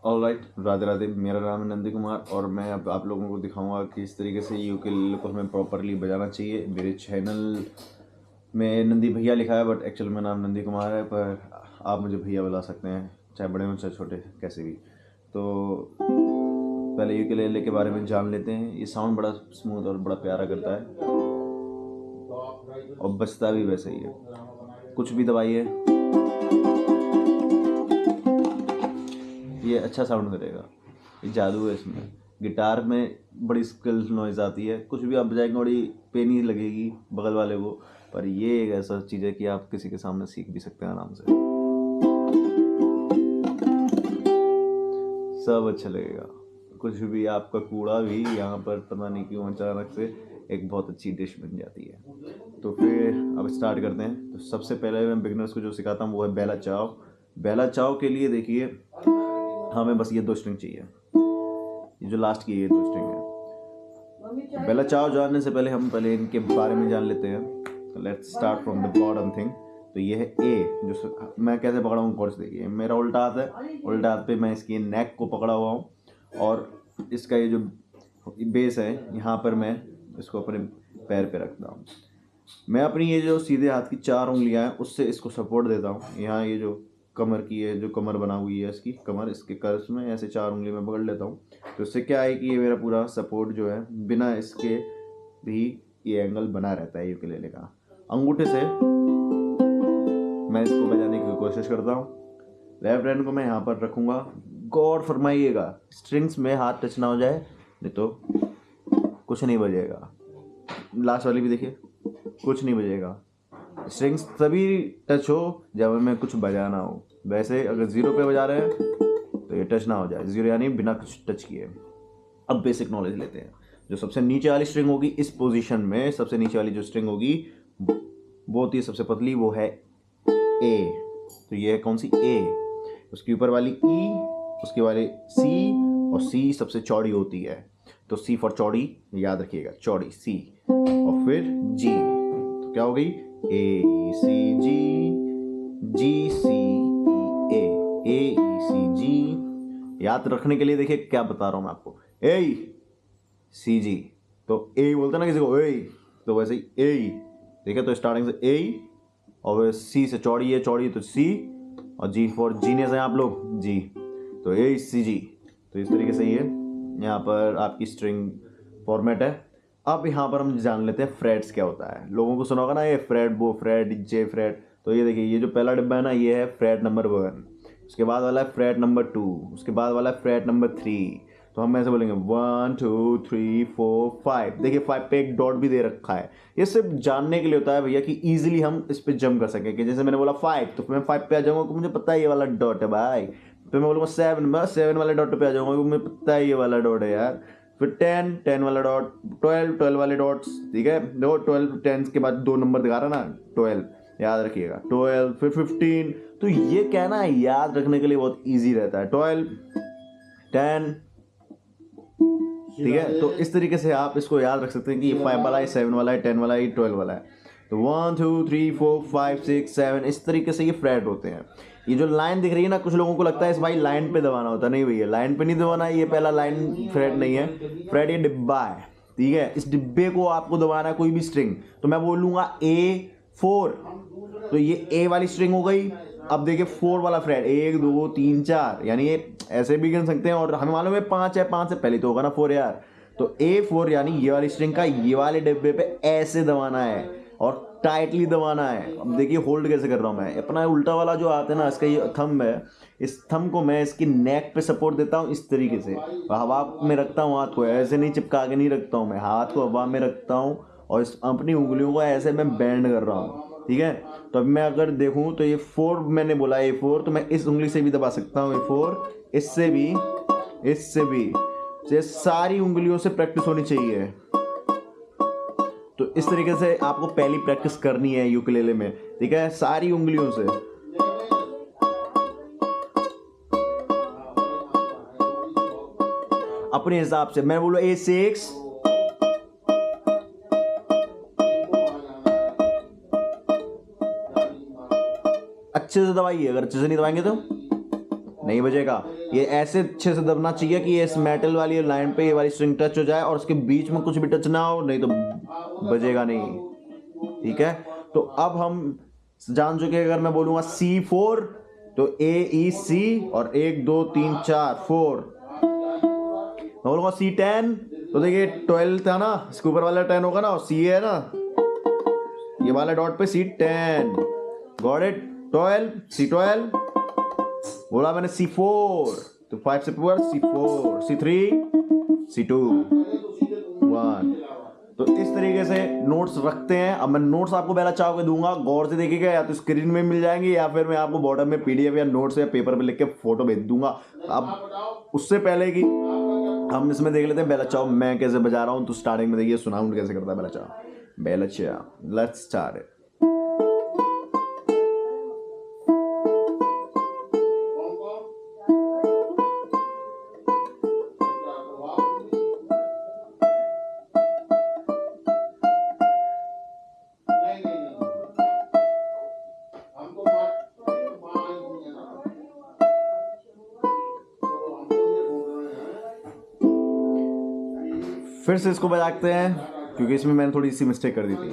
Alright, Radhe Radhe. मेरा नाम है नंदी कुमार और मैं अब आप लोगों को दिखाऊंगा कि इस तरीके से यूकेलेले को हमें प्रॉपरली बजाना चाहिए। मेरे चैनल में नंदी भैया लिखा है, बट एक्चुअल में नाम नंदी कुमार है, पर आप मुझे भैया बुला सकते हैं, चाहे बड़े हों चाहे छोटे, कैसे भी। तो पहले यूकेलेले के बारे में जान लेते हैं। ये साउंड बड़ा स्मूथ और बड़ा प्यारा करता है और बजता भी वैसे ही है। कुछ भी दबाइए, ये अच्छा साउंड करेगा। ये जादू है इसमें। गिटार में बड़ी स्किल नॉइज आती है, कुछ भी आप बजाएंगे बड़ी पेन ही लगेगी बगल वाले को, पर ये एक ऐसा चीज़ है कि आप किसी के सामने सीख भी सकते हैं आराम से, सब अच्छा लगेगा। कुछ भी, आपका कूड़ा भी यहाँ पर पता नहीं क्यों अचानक से एक बहुत अच्छी डिश बन जाती है। तो फिर अब स्टार्ट करते हैं। तो सबसे पहले मैं बिगिनर्स को जो सिखाता हूँ वो है बेला चाव। बेला चाव के लिए देखिए, हमें बस ये 2 स्ट्रिंग चाहिए। ये जो लास्ट की ये 2 स्ट्रिंग है। बेला चाव जानने से पहले हम पहले इनके बारे में जान लेते हैं। तो let's start from the bottom thing. तो ये है ए, जो मैं कैसे पकड़ा हूँ कोर्स देखिए। मेरा उल्टा हाथ है, उल्टा हाथ पे मैं इसकी नेक को पकड़ा हुआ हूँ और इसका ये जो बेस है यहाँ पर मैं इसको अपने पैर पे रखता हूँ। मैं अपनी ये जो सीधे हाथ की 4 उंगलियां हैं उससे इसको सपोर्ट देता हूँ। यहाँ ये जो कमर की है, जो कमर बना हुई है इसकी कमर, इसके कर्स में ऐसे 4 उंगली में पकड़ लेता हूँ। तो इससे क्या है कि ये मेरा पूरा सपोर्ट जो है, बिना इसके भी ये एंगल बना रहता है यूकेलेले का। अंगूठे से मैं इसको बजाने की कोशिश करता हूँ। लेफ्ट हैंड को मैं यहाँ पर रखूँगा। गौर फरमाइएगा, स्ट्रिंग्स में हाथ टच ना हो जाए, नहीं तो कुछ नहीं बजेगा। लास्ट वाली भी देखिए, कुछ नहीं बजेगा। स्ट्रिंग्स तभी टच हो जब हमें कुछ बजाना हो। वैसे अगर 0 पे बजा रहे हैं तो ये टच ना हो जाए, 0 यानी बिना कुछ टच किए। अब बेसिक नॉलेज लेते हैं। जो सबसे नीचे वाली स्ट्रिंग होगी इस पोजीशन में, सबसे नीचे वाली जो स्ट्रिंग होगी वो होती है सबसे पतली, वो है ए। तो ये है कौन सी? ए। उसके ऊपर वाली ई, उसके वाले सी, और सी सबसे चौड़ी होती है। तो सी फॉर चौड़ी, याद रखिएगा, चौड़ी सी, और फिर जी। तो क्या हो गई? ए सी जी, जी सी ई ए ई सी जी। याद रखने के लिए देखिए क्या बता रहा हूँ मैं आपको। ए सी जी, तो ए बोलते ना किसी को, ए, तो वैसे ही ए। देखिए, तो स्टार्टिंग से ए और सी से चौड़ी है, चौड़ी तो सी, और जी फॉर जीनियस है आप लोग, जी। तो ए सी जी। तो इस तरीके से ये यहाँ पर आपकी स्ट्रिंग फॉर्मेट है। अब यहाँ पर हम जान लेते हैं फ्रेट्स क्या होता है। लोगों को सुना होगा ना, ये फ्रेट, वो फ्रेट, जे फ्रेट। तो ये देखिए, ये जो पहला डिब्बा है ना, ये है फ्रेट नंबर 1। उसके बाद वाला है फ्रेट नंबर 2। उसके बाद वाला है फ्रेट नंबर 3। तो हम ऐसे बोलेंगे 1 2 3 4 5। देखिए 5 पे एक डॉट भी दे रखा है। ये सिर्फ जानने के लिए होता है भैया कि इजीली हम इस पे जंप कर सकें। कि जैसे मैंने बोला 5, तो मैं 5 पे आ जाऊंगा, मुझे पता है ये वाला डॉट है भाई। फिर मैं बोलूँगा 7, मैं 7 वाले डॉट पे आ जाऊंगा, मुझे पता है ये वाला डॉट है यार। फिर 10, 10 वाला डॉट, 12, 12 वाले डॉट्स, ठीक है। देखो 12, 10 के बाद 2 नंबर दिखा रहा ना, 12, याद रखिएगा 12, फिर 15। तो ये कहना है याद रखने के लिए बहुत इजी रहता है, 12, 10, ठीक है। तो इस तरीके से आप इसको याद रख सकते हैं कि ये 5 वाला है, 7 वाला है, 10 वाला है, 12 वाला है। तो 1 2 3 4 5 6 7, इस तरीके से ये फ्रेट होते हैं। ये जो लाइन दिख रही है ना, कुछ लोगों को लगता है इस भाई लाइन पे दबाना होता है। नहीं भैया, लाइन पे नहीं दबाना है। ये पहला लाइन फ्रेट नहीं है, फ्रेट ये डिब्बा है, ठीक है। इस डिब्बे को आपको दबाना है, कोई भी स्ट्रिंग। तो मैं बोलूँगा A4, तो ये ए वाली स्ट्रिंग हो गई। अब देखिए 4 वाला फ्रेट, 1 2 3 4, यानी ये ऐसे भी गिन सकते हैं। और हमें मालूम है 5 है, 5 से पहले तो होगा ना 4 यार। तो A4 यानी ये वाली स्ट्रिंग का ये वाले डिब्बे पे ऐसे दबाना है और टाइटली दबाना है। अब देखिए होल्ड कैसे कर रहा हूँ मैं। अपना उल्टा वाला जो आता है ना, इसका ये थंब है, इस थंब को मैं इसकी नेक पे सपोर्ट देता हूँ इस तरीके से। हवा में रखता हूँ हाथ को, ऐसे नहीं चिपका के नहीं रखता हूँ मैं, हाथ को हवा में रखता हूँ और इस अपनी उंगलियों को ऐसे मैं बैंड कर रहा हूँ, ठीक है। तो अब मैं अगर देखूँ तो ये 4 मैंने बोला, A4, तो मैं इस उंगली से भी दबा सकता हूँ A4, इससे भी, इससे भी। ये सारी उंगलियों से प्रैक्टिस होनी चाहिए। तो इस तरीके से आपको पहली प्रैक्टिस करनी है यूकेलेले में, ठीक है, सारी उंगलियों से। अपने हिसाब से मैं बोलूँ A6, अच्छे से दबाइए। अगर अच्छे से नहीं दबाएंगे तो नहीं बजेगा। ये ऐसे अच्छे से दबना चाहिए कि ये इस मेटल वाली लाइन पे ये वाली स्ट्रिंग टच हो जाए और उसके बीच में कुछ भी टच ना हो, नहीं तो बजेगा नहीं। ठीक है, तो अब हम जान चुके, अगर मैं बोलूंगा C4 तो AEC और 1 2 3 4 4। मैं बोलूंगा C10 तो देखिए 12 था ना, इसके ऊपर वाला 10 होगा ना, और C है ना ये वाला डॉट पे C10। Got it? 12 C12। बोला मैंने C4 तो 5 से ऊपर C4, C3 C2 1। तो इस तरीके से नोट्स रखते हैं। अब मैं नोट्स आपको बेला चाव के दूंगा, गौर से देखिएगा, या तो स्क्रीन में मिल जाएंगे या फिर मैं आपको बॉर्डर में PDF या नोट्स या पेपर पे लिख के फोटो भेज दूंगा। अब उससे पहले कि हम इसमें देख लेते हैं बेला चाव मैं कैसे बजा रहा हूँ। तो स्टार्टिंग में देखिए साउंड कैसे करता है बेला चाव। बेला चाव, लेट्स स्टार्ट इट। फिर से इसको बजाते हैं क्योंकि इसमें मैंने थोड़ी सी मिस्टेक कर दी थी।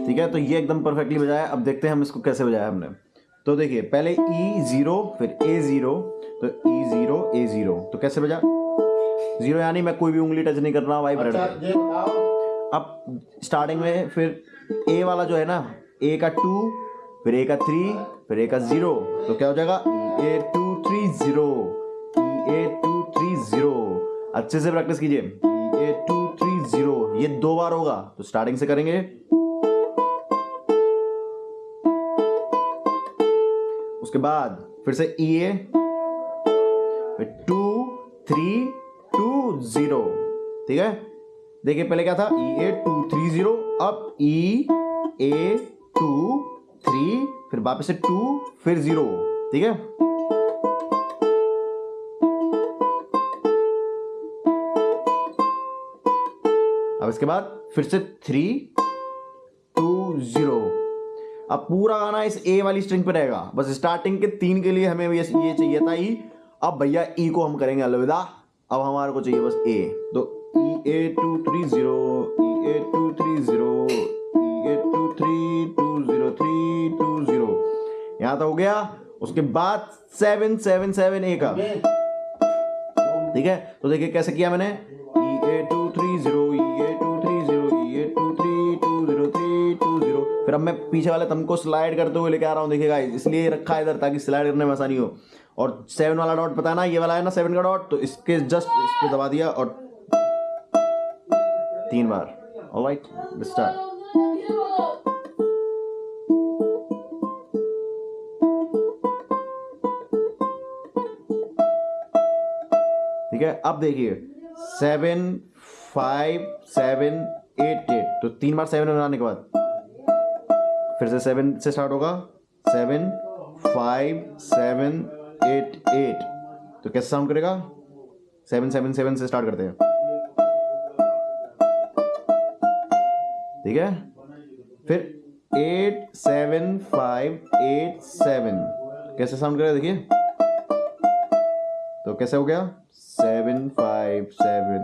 ठीक है, तो ये एकदम परफेक्टली बजाया। अब देखते हैं हम इसको कैसे बजाया हमने। तो देखिए पहले E0 फिर A0, तो E0 A0 तो कैसे बजा? 0 यानी मैं कोई भी उंगली टच नहीं कर रहा भाई। अब स्टार्टिंग में फिर A वाला जो है ना, A का 2 फिर A का 3 फिर A का 0, तो क्या हो जाएगा? EA230 EA230। अच्छे से प्रैक्टिस कीजिए। EA230 ये 2 बार होगा, तो स्टार्टिंग से करेंगे। उसके बाद फिर से EA फिर 2 3 2 0। ठीक है, देखिए पहले क्या था? EA230, अब EA2 3 फिर वापस से 2 फिर 0। ठीक है, अब इसके बाद फिर से 3 2 0। अब पूरा गाना इस ए वाली स्ट्रिंग पे रहेगा, बस स्टार्टिंग के 3 के लिए हमें ये चाहिए था ई। अब भैया ई को हम करेंगे अलविदा, अब हमारे को चाहिए बस ए। तो EA230 EA230 EA2320320 यहां तक हो गया। उसके बाद 7 7 7 ए का। ठीक है, तो देखिए कैसे किया मैंने। EA230 EA230 EA2320320। फिर अब मैं पीछे वाले थंब को स्लाइड करते हुए लेके आ रहा हूँ, देखिएगा इसलिए रखा है इधर ताकि स्लाइड करने में आसानी हो। और 7 वाला डॉट पता है ना, ये वाला है ना 7 का डॉट, तो इसके जस्ट इस पे दबा दिया और 3 बार। Alright, let's start. ठीक है, अब देखिए 7 5 7 8 8, तो 3 बार 7 बनाने के बाद फिर से 7 से स्टार्ट होगा। 7 5 7 8 8, तो कैसे साउंड करेगा? 7 7 7 से स्टार्ट करते हैं। ठीक है, फिर 8 7 5 8 7, कैसे साउंड करेगा? देखिए तो कैसे हो गया? 7 5 7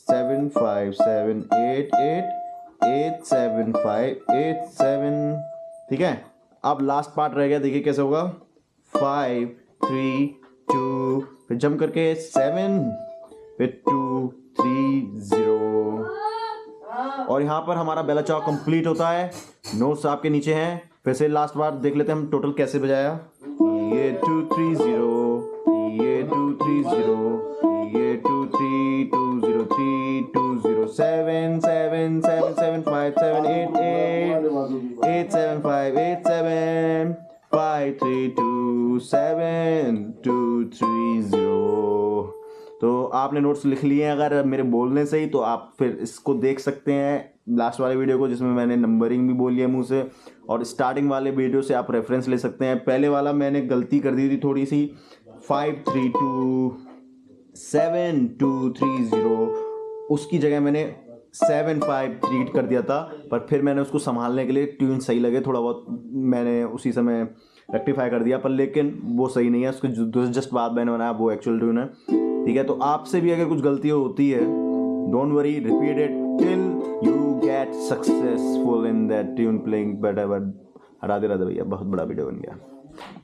7 5 7 8 8 8 7 5 8 7। ठीक है, अब लास्ट पार्ट रह गया, देखिए कैसे होगा। 5 3 2 फिर जंप करके 7 फिर 2 3 0। और यहाँ पर हमारा बेला चाव कंप्लीट होता है। नोट्स आपके नीचे हैं। फिर से लास्ट बार देख लेते हैं हम टोटल कैसे बजाया। EA230 EA230 EA2320320 7 7 7 7 5 7 8 8 8 7 5 8 7 5 3 2 7 2 3 0। तो तो आपने नोट्स लिख लिए हैं अगर मेरे बोलने से ही, तो आप फिर इसको देख सकते हैं लास्ट वाले वीडियो को जिसमें मैंने नंबरिंग भी बोली है मुंह से, और स्टार्टिंग वाले वीडियो से आप रेफरेंस ले सकते हैं। पहले वाला मैंने गलती कर दी थी थोड़ी सी, 5-3-2-7-2-3-0, उसकी जगह मैंने 7-5-3 कर दिया था, पर फिर मैंने उसको संभालने के लिए ट्यून सही लगे थोड़ा बहुत मैंने उसी समय रेक्टिफाई कर दिया, पर लेकिन वो सही नहीं है, उसके जस्ट बाद मैंने बनाया वो एक्चुअल ट्यून है। ठीक है, तो आपसे भी अगर कुछ गलती होती है, don't worry, repeat it till you get successful in that tune playing. But Radhe Radhe भैया, बहुत बड़ा वीडियो बन गया।